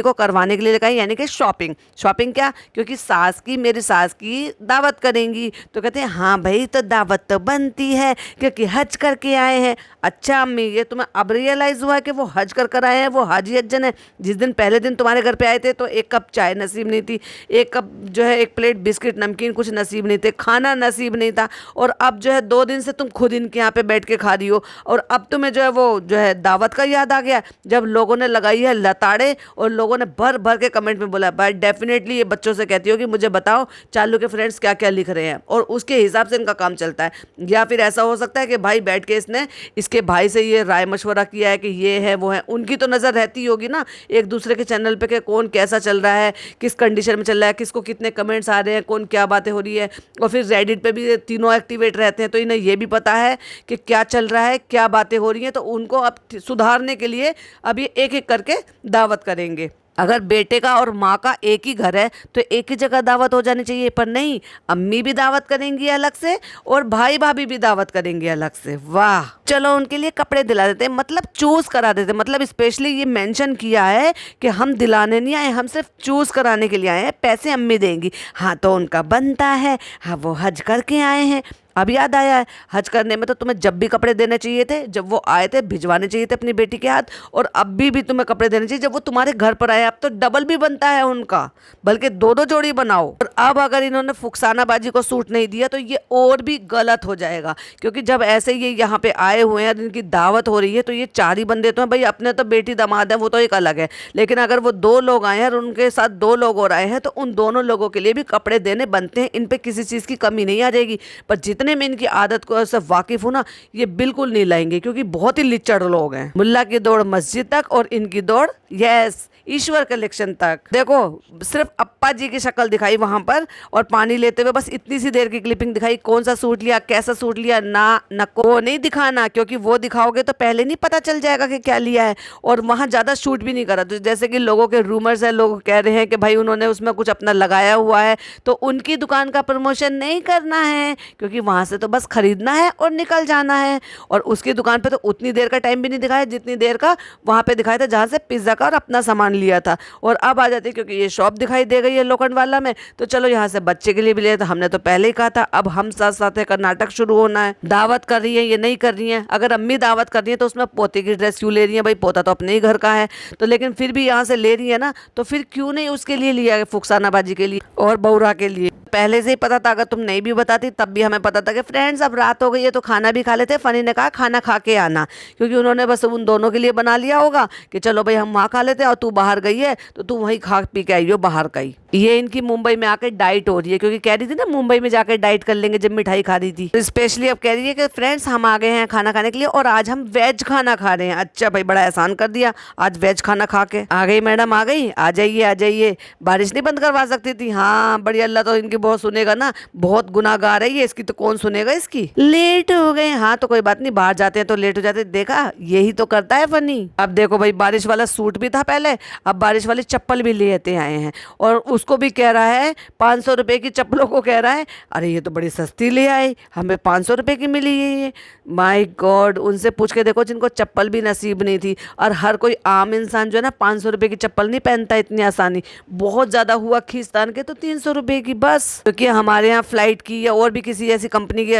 को करवाने के लिए लगाई, यानी कि शॉपिंग। शॉपिंग क्या? क्योंकि सास की, मेरी सास की दावत करेंगी, तो कहते हैं हाँ भाई तो दावत तो बनती है क्योंकि हज करके आए हैं। अच्छा अम्मी, ये तुम्हें अब रियलाइज हुआ कि वो हज कर आए हैं, वो हाजी हज्जन है। जिस दिन पहले दिन तुम्हारे घर पे आए थे तो एक कप चाय नसीब नहीं थी, एक कप जो है एक प्लेट बिस्किट नमकीन कुछ नसीब नहीं थे, खाना नसीब नहीं था, और अब जो है 2 दिन से तुम खुद इनके यहाँ पे बैठ के खा रही हो, और अब तुम्हें जो है वो जो है दावत का याद आ गया जब लोगों ने लगाई है लताड़े, और लोगों ने भर भर के कमेंट में बोला। भाई डेफिनेटली ये बच्चों से कहती हो कि मुझे बताओ चालू के फ्रेंड्स क्या क्या लिख रहे हैं, और उसके हिसाब से इनका काम चलता है। या फिर ऐसा हो सकता है कि भाई बैठ के इसने इसके भाई से ये राय मशवरा किया है कि ये है वो है, उनकी तो नज़र रहती होगी ना एक दूसरे के चैनल पे कि कौन कैसा चल रहा है, किस कंडीशन में चल रहा है, किसको कितने कमेंट्स आ रहे हैं, कौन क्या बातें हो रही है। और फिर रेडिट पे भी तीनों एक्टिवेट रहते हैं, तो इन्हें ये भी पता है कि क्या चल रहा है, क्या बातें हो रही हैं। तो उनको अब सुधारने के लिए अब ये एक एक करके दावत करेंगे। अगर बेटे का और माँ का एक ही घर है तो एक ही जगह दावत हो जानी चाहिए, पर नहीं, अम्मी भी दावत करेंगी अलग से और भाई भाभी भी दावत करेंगे अलग से। वाह, चलो उनके लिए कपड़े दिला देते हैं, मतलब चूज करा देते हैं। मतलब स्पेशली ये मेंशन किया है कि हम दिलाने नहीं आए, हम सिर्फ चूज कराने के लिए आए हैं, पैसे अम्मी देंगी। हाँ तो उनका बनता है, हाँ वो हज करके आए हैं, अब याद आया है, हज करने में तो तुम्हें जब भी कपड़े देने चाहिए थे, जब वो आए थे भिजवाने चाहिए थे अपनी बेटी के हाथ, और अब भी तुम्हें कपड़े देने चाहिए जब वो तुम्हारे घर पर आए। अब तो डबल भी बनता है उनका, बल्कि दो दो जोड़ी बनाओ। और अब अगर इन्होंने फुकसानाबाजी को सूट नहीं दिया तो ये और भी गलत हो जाएगा, क्योंकि जब ऐसे ये यहाँ पे आए हुए हैं, इनकी दावत हो रही है, तो ये 4 ही बंदे तो हैं भाई, अपने तो बेटी दामाद है वो तो एक अलग है, लेकिन अगर वो 2 लोग आए हैं और उनके साथ 2 लोग और आए हैं तो उन दोनों लोगों के लिए भी कपड़े देने बनते हैं। इन पे किसी चीज़ की कमी नहीं आ जाएगी। पर जितने में इनकी आदत को से वाकिफ हूं ना, ये बिल्कुल नहीं लाएंगे, क्योंकि बहुत ही लिच्चड़ लोग हैं। मुल्ला की दौड़ मस्जिद तक और इनकी दौड़ यस ईश्वर कलेक्शन तक। देखो सिर्फ अप्पा जी की शक्ल दिखाई वहां पर, और पानी लेते हुए बस इतनी सी देर की क्लिपिंग दिखाई। कौन सा सूट लिया, कैसा सूट लिया, ना नको वो नहीं दिखाना, क्योंकि वो दिखाओगे तो पहले नहीं पता चल जाएगा कि क्या लिया है। और वहां ज्यादा शूट भी नहीं करा, तो जैसे कि लोगों के रूमर्स है, लोग कह रहे हैं कि भाई उन्होंने उसमें कुछ अपना लगाया हुआ है, तो उनकी दुकान का प्रमोशन नहीं करना है, क्योंकि वहां से तो बस खरीदना है और निकल जाना है। और उसकी दुकान पे तो उतनी देर का टाइम भी नहीं दिखाया जितनी देर का वहां पे दिखाया था जहां से पिज्जा का और अपना सामान लिया था। और अब आ जाते क्योंकि ये शॉप दिखाई दे गई है लोखंड वाला में, तो चलो यहाँ से बच्चे के लिए भी लिया था, हमने तो पहले ही कहा था। अब हम साथ साथ का नाटक शुरू होना है। दावत कर रही है ये नहीं कर रही है, अगर अम्मी दावत कर रही है तो उसमें पोते की ड्रेस क्यों ले रही है, भाई पोता तो अपने ही घर का है, तो लेकिन फिर भी यहाँ से ले रही है ना, तो फिर क्यों नहीं उसके लिए लिया है, फुकसानाबाजी के लिए और बौरा के लिए। पहले से ही पता था, अगर तुम नहीं भी बताती तब भी हमें पता था कि फ्रेंड्स अब रात हो गई है तो खाना भी खा लेते। फनी ने कहा खाना खा के आना, क्योंकि उन्होंने बस उन दोनों के लिए बना लिया होगा कि चलो भाई हम वहाँ खा लेते हैं और तू बाहर गई है तो तू वहीं खा पी के आई हो बाहर का ही। ये इनकी मुंबई में आकर डाइट हो रही है, क्योंकि कह रही थी ना मुंबई में जाकर डाइट कर लेंगे जब मिठाई खा रही थी, तो स्पेशली अब कह रही है कि फ्रेंड्स हम आ गए हैं खाना खाने के लिए और आज हम वेज खाना खा रहे हैं। अच्छा भाई बड़ा एहसान कर दिया, आज वेज खाना खा के आ गई मैडम, आ गई, आ जाइए आ जाइए। बारिश नहीं बंद करवा सकती थी? हाँ बड़ी, अल्लाह तो इनकी बहुत सुनेगा ना, बहुत गुनाहगार है ये, इसकी तो कौन सुनेगा इसकी। लेट हो गए, हाँ तो कोई बात नहीं, बाहर जाते हैं तो लेट हो जाते, देखा यही तो करता है फनी। अब देखो भाई बारिश वाला सूट भी था पहले, अब बारिश वाली चप्पल भी लेते आए हैं, और उसको भी कह रहा है 500 रुपए की चप्पलों को कह रहा है अरे ये तो बड़ी सस्ती ले आई, हमें 500 रुपए की मिली है ये। माय गॉड, उनसे पूछ के देखो जिनको चप्पल भी नसीब नहीं थी। और हर कोई आम इंसान जो है ना 500 रुपए की चप्पल नहीं पहनता इतनी आसानी, बहुत ज्यादा हुआ खींचतान के तो 300 रुपए की बस। क्योंकि हमारे यहाँ फ्लाइट की या और भी किसी ऐसी कंपनी की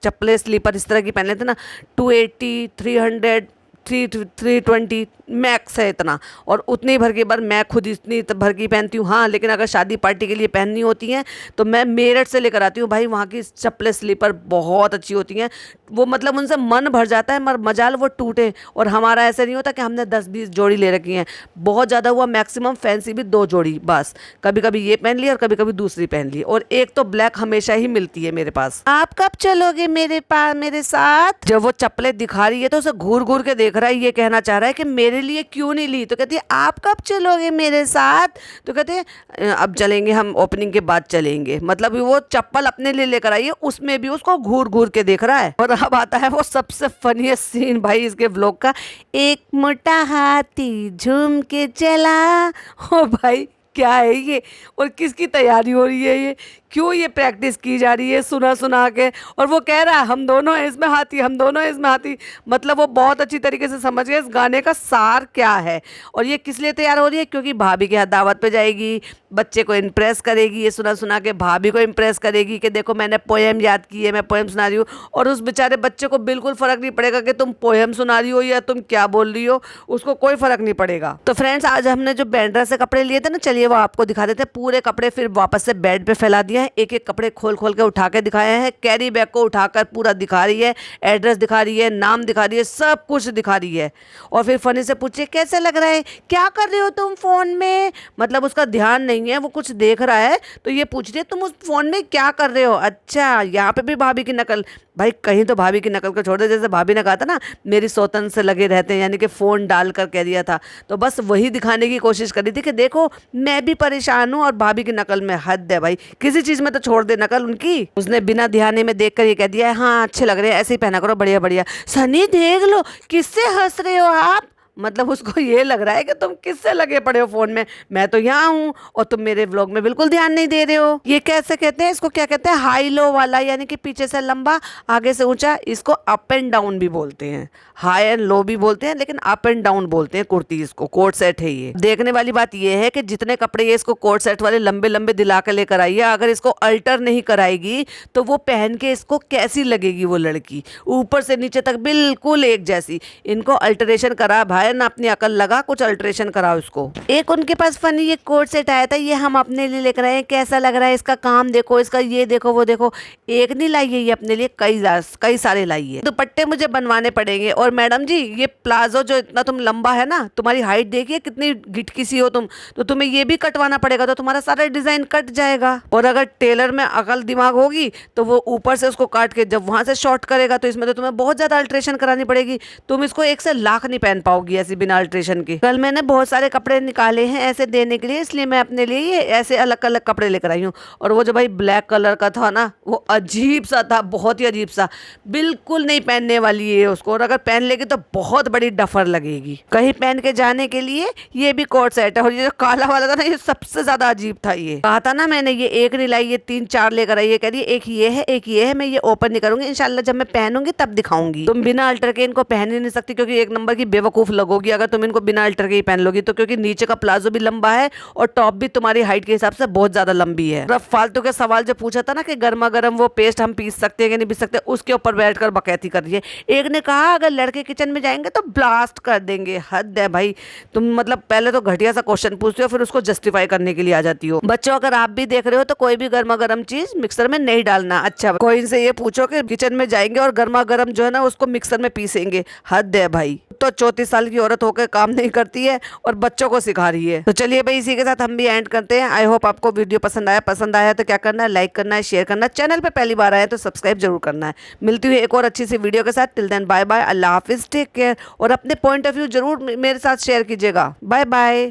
चप्पलें स्लीपर इस तरह की पहन लेते ना, 280, 300, 320 मैक्स है इतना, और उतनी भर की बार मैं खुद इतनी भर की पहनती हूँ। हाँ लेकिन अगर शादी पार्टी के लिए पहननी होती हैं तो मैं मेरठ से लेकर आती हूँ भाई, वहाँ की चप्पलें स्लीपर बहुत अच्छी होती हैं, वो मतलब उनसे मन भर जाता है, मगर मजाल वो टूटे। और हमारा ऐसा नहीं होता कि हमने 10-20 जोड़ी ले रखी हैं, बहुत ज़्यादा हुआ मैक्सिमम फैंसी भी 2 जोड़ी बस, कभी कभी ये पहन ली और कभी कभी दूसरी पहन ली, और एक तो ब्लैक हमेशा ही मिलती है मेरे पास। आप कब चलोगे मेरे पास मेरे साथ? जब वो चप्पलें दिखा रही है तो उसे घूर घूर के देख रहा है, ये कहना चाह रहा है कि मेरे लिए क्यों नहीं ली, तो कहती है आप कब चलोगे मेरे साथ, तो कहते हैं अब चलेंगे हम, ओपनिंग के बाद चलेंगे। मतलब वो चप्पल अपने लिए लेकर आई है, उसमें भी उसको घूर घूर के देख रहा है। और अब आता है वो सबसे फनीएस्ट सीन भाई इसके व्लॉग का, एक मोटा हाथी झूम के चला। ओ भाई क्या है ये, और किसकी तैयारी हो रही है ये, क्यों ये प्रैक्टिस की जा रही है सुना सुना के। और वो कह रहा है हम दोनों हैं इसमें हाथी, हम दोनों हैं इसमें हाथी, मतलब वो बहुत अच्छी तरीके से समझ गया इस गाने का सार क्या है। और ये किस लिए तैयार हो रही है, क्योंकि भाभी के यहाँ दावत पे जाएगी, बच्चे को इम्प्रेस करेगी, ये सुना सुना के भाभी को इम्प्रेस करेगी कि देखो मैंने पोएम याद की है, मैं पोएम सुना रही हूँ। और उस बेचारे बच्चे को बिल्कुल फ़र्क नहीं पड़ेगा कि तुम पोएम सुना रही हो या तुम क्या बोल रही हो, उसको कोई फ़र्क नहीं पड़ेगा। तो फ्रेंड्स आज हमने जो बैंड्रा से कपड़े लिए थे ना, चलिए वो आपको दिखा देते हैं। पूरे कपड़े फिर वापस से बेड पे फैला दिया है, एक एक कपड़े खोल खोल के उठा के दिखाए हैं, कैरी बैग को उठाकर पूरा दिखा रही है, एड्रेस दिखा रही है, नाम दिखा रही है, सब कुछ दिखा रही है। और फिर फनी से पूछिए कैसे लग रहा है, क्या कर रहे हो तुम फोन में, मतलब उसका ध्यान नहीं है, वो कुछ देख रहा है, तो ये पूछ रही है तुम उस फोन में क्या कर रहे हो। अच्छा यहाँ पे भी भाभी की नकल, भाई कहीं तो भाभी की नकल को छोड़ दे, जैसे भाभी ने कहा था ना मेरी सौतन से लगे रहते हैं, यानी कि फ़ोन डालकर कह दिया था, तो बस वही दिखाने की कोशिश करी थी कि देखो मैं भी परेशान हूँ और भाभी की नकल में हद है भाई, किसी चीज़ में तो छोड़ दे नकल उनकी। उसने बिना ध्यान में देख कर ये कह दिया है हाँ अच्छे लग रहे हैं, ऐसे ही पहना करो, बढ़िया बढ़िया। सनी देख लो किससे हंस रहे हो आप, मतलब उसको ये लग रहा है कि तुम किससे लगे पड़े हो फोन में, मैं तो यहाँ हूँ और तुम मेरे व्लॉग में बिल्कुल ध्यान नहीं दे रहे हो। ये कैसे कहते हैं, इसको क्या कहते हैं, हाई लो वाला, यानी कि पीछे से लंबा आगे से ऊंचा। इसको अप एंड डाउन भी बोलते हैं, हाई एंड लो भी बोलते हैं, लेकिन अप एंड डाउन बोलते हैं कुर्ती। इसको कोट सेट है ये। देखने वाली बात ये है कि जितने कपड़े ये इसको कोट सेट वाले लंबे लंबे दिला के लेकर आई है, अगर इसको अल्टर नहीं कराएगी तो वो पहन के इसको कैसी लगेगी वो लड़की, ऊपर से नीचे तक बिल्कुल एक जैसी। इनको अल्टरेशन करा भाई ना, अपनी अकल लगा, कुछ अल्टरेशन कराओ इसको। एक उनके पास फनी ये कोट सेट आया था, ये हम अपने लिए लेकर आए हैं। कैसा लग रहा है, इसका काम देखो, इसका ये देखो वो देखो। एक नहीं लाई है ये अपने लिए, कई सारे लाई है। दुपट्टे मुझे बनवाने पड़ेंगे। और मैडम जी ये प्लाजो जो इतना तुम लंबा है ना, तुम्हारी हाइट देखिए कितनी गिटकी सी हो तुम, तो तुम्हें ये भी कटवाना पड़ेगा, तो तुम्हारा सारा डिजाइन कट जाएगा। और अगर टेलर में अकल दिमाग होगी तो वो ऊपर से उसको काट के जब वहां से शॉर्ट करेगा, तो इसमें तो तुम्हें बहुत ज्यादा अल्ट्रेशन करानी पड़ेगी। तुम इसको 1 से लाख नहीं पहन पाओगी ऐसी बिना अल्ट्रेशन के। कल मैंने बहुत सारे कपड़े निकाले हैं ऐसे देने के लिए, इसलिए मैं अपने लिए ये ऐसे अलग अलग कपड़े लेकर आई हूँ। और वो जो भाई ब्लैक कलर का था ना, वो अजीब सा था, बहुत ही अजीब सा, बिल्कुल नहीं पहनने वाली है उसको। और अगर पहन लेगी तो बहुत बड़ी डफर लगेगी कहीं पहन के जाने के लिए। ये भी कोट सेट है। और ये जो काला वाला था ना, ये सबसे ज्यादा अजीब था। ये कहा था ना मैंने, ये एक नहीं लाई, ये 3-4 लेकर आई है। कह रही एक ये है, एक ये है, मैं ये ओपन नहीं करूंगी, इंशाल्लाह जब मैं पहनूंगी तब दिखाऊंगी। तुम बिना अल्टर के इनको पहन ही नहीं सकती, क्योंकि एक नंबर की बेवकूफ लगोगी अगर तुम इनको बिना अल्टर के ही पहन लोगी तो। क्योंकि नीचे का प्लाजो भी लंबा है और टॉप भी तुम्हारी हाइट के हिसाब से बहुत ज्यादा लंबी है। और फालतू के सवाल जो पूछा था ना कि गर्मा गर्म वो पेस्ट हम पीस सकते हैं कि नहीं पीस सकते, उसके ऊपर बैठकर बकैती कर रही है। एक ने कहा अगर लड़के किचन में जाएंगे तो ब्लास्ट कर देंगे। हद है भाई, तुम मतलब पहले तो घटिया सा क्वेश्चन पूछते हो, फिर उसको जस्टिफाई करने के लिए आ जाती हो। बच्चों अगर आप भी देख रहे हो तो कोई भी गर्मा गर्म चीज मिक्सर में नहीं डालना। अच्छा, कोई इनसे ये पूछो कि किचन में जाएंगे और गर्मा गर्म जो है ना उसको मिक्सर में पीसेंगे। हद है भाई, तो 34 साल की औरत होकर काम नहीं करती है और बच्चों को सिखा रही है। तो चलिए भाई, इसी के साथ हम भी एंड करते हैं। आई होप आपको वीडियो पसंद आया तो क्या करना है, लाइक करना है, शेयर करना है, चैनल पे पहली बार आया तो सब्सक्राइब जरूर करना है। मिलती हुई एक और अच्छी सी वीडियो के साथ। टिल देन बाय बाय, अल्लाह हाफिज, टेक केयर। और अपने पॉइंट ऑफ व्यू जरूर मेरे साथ शेयर कीजिएगा। Bye bye.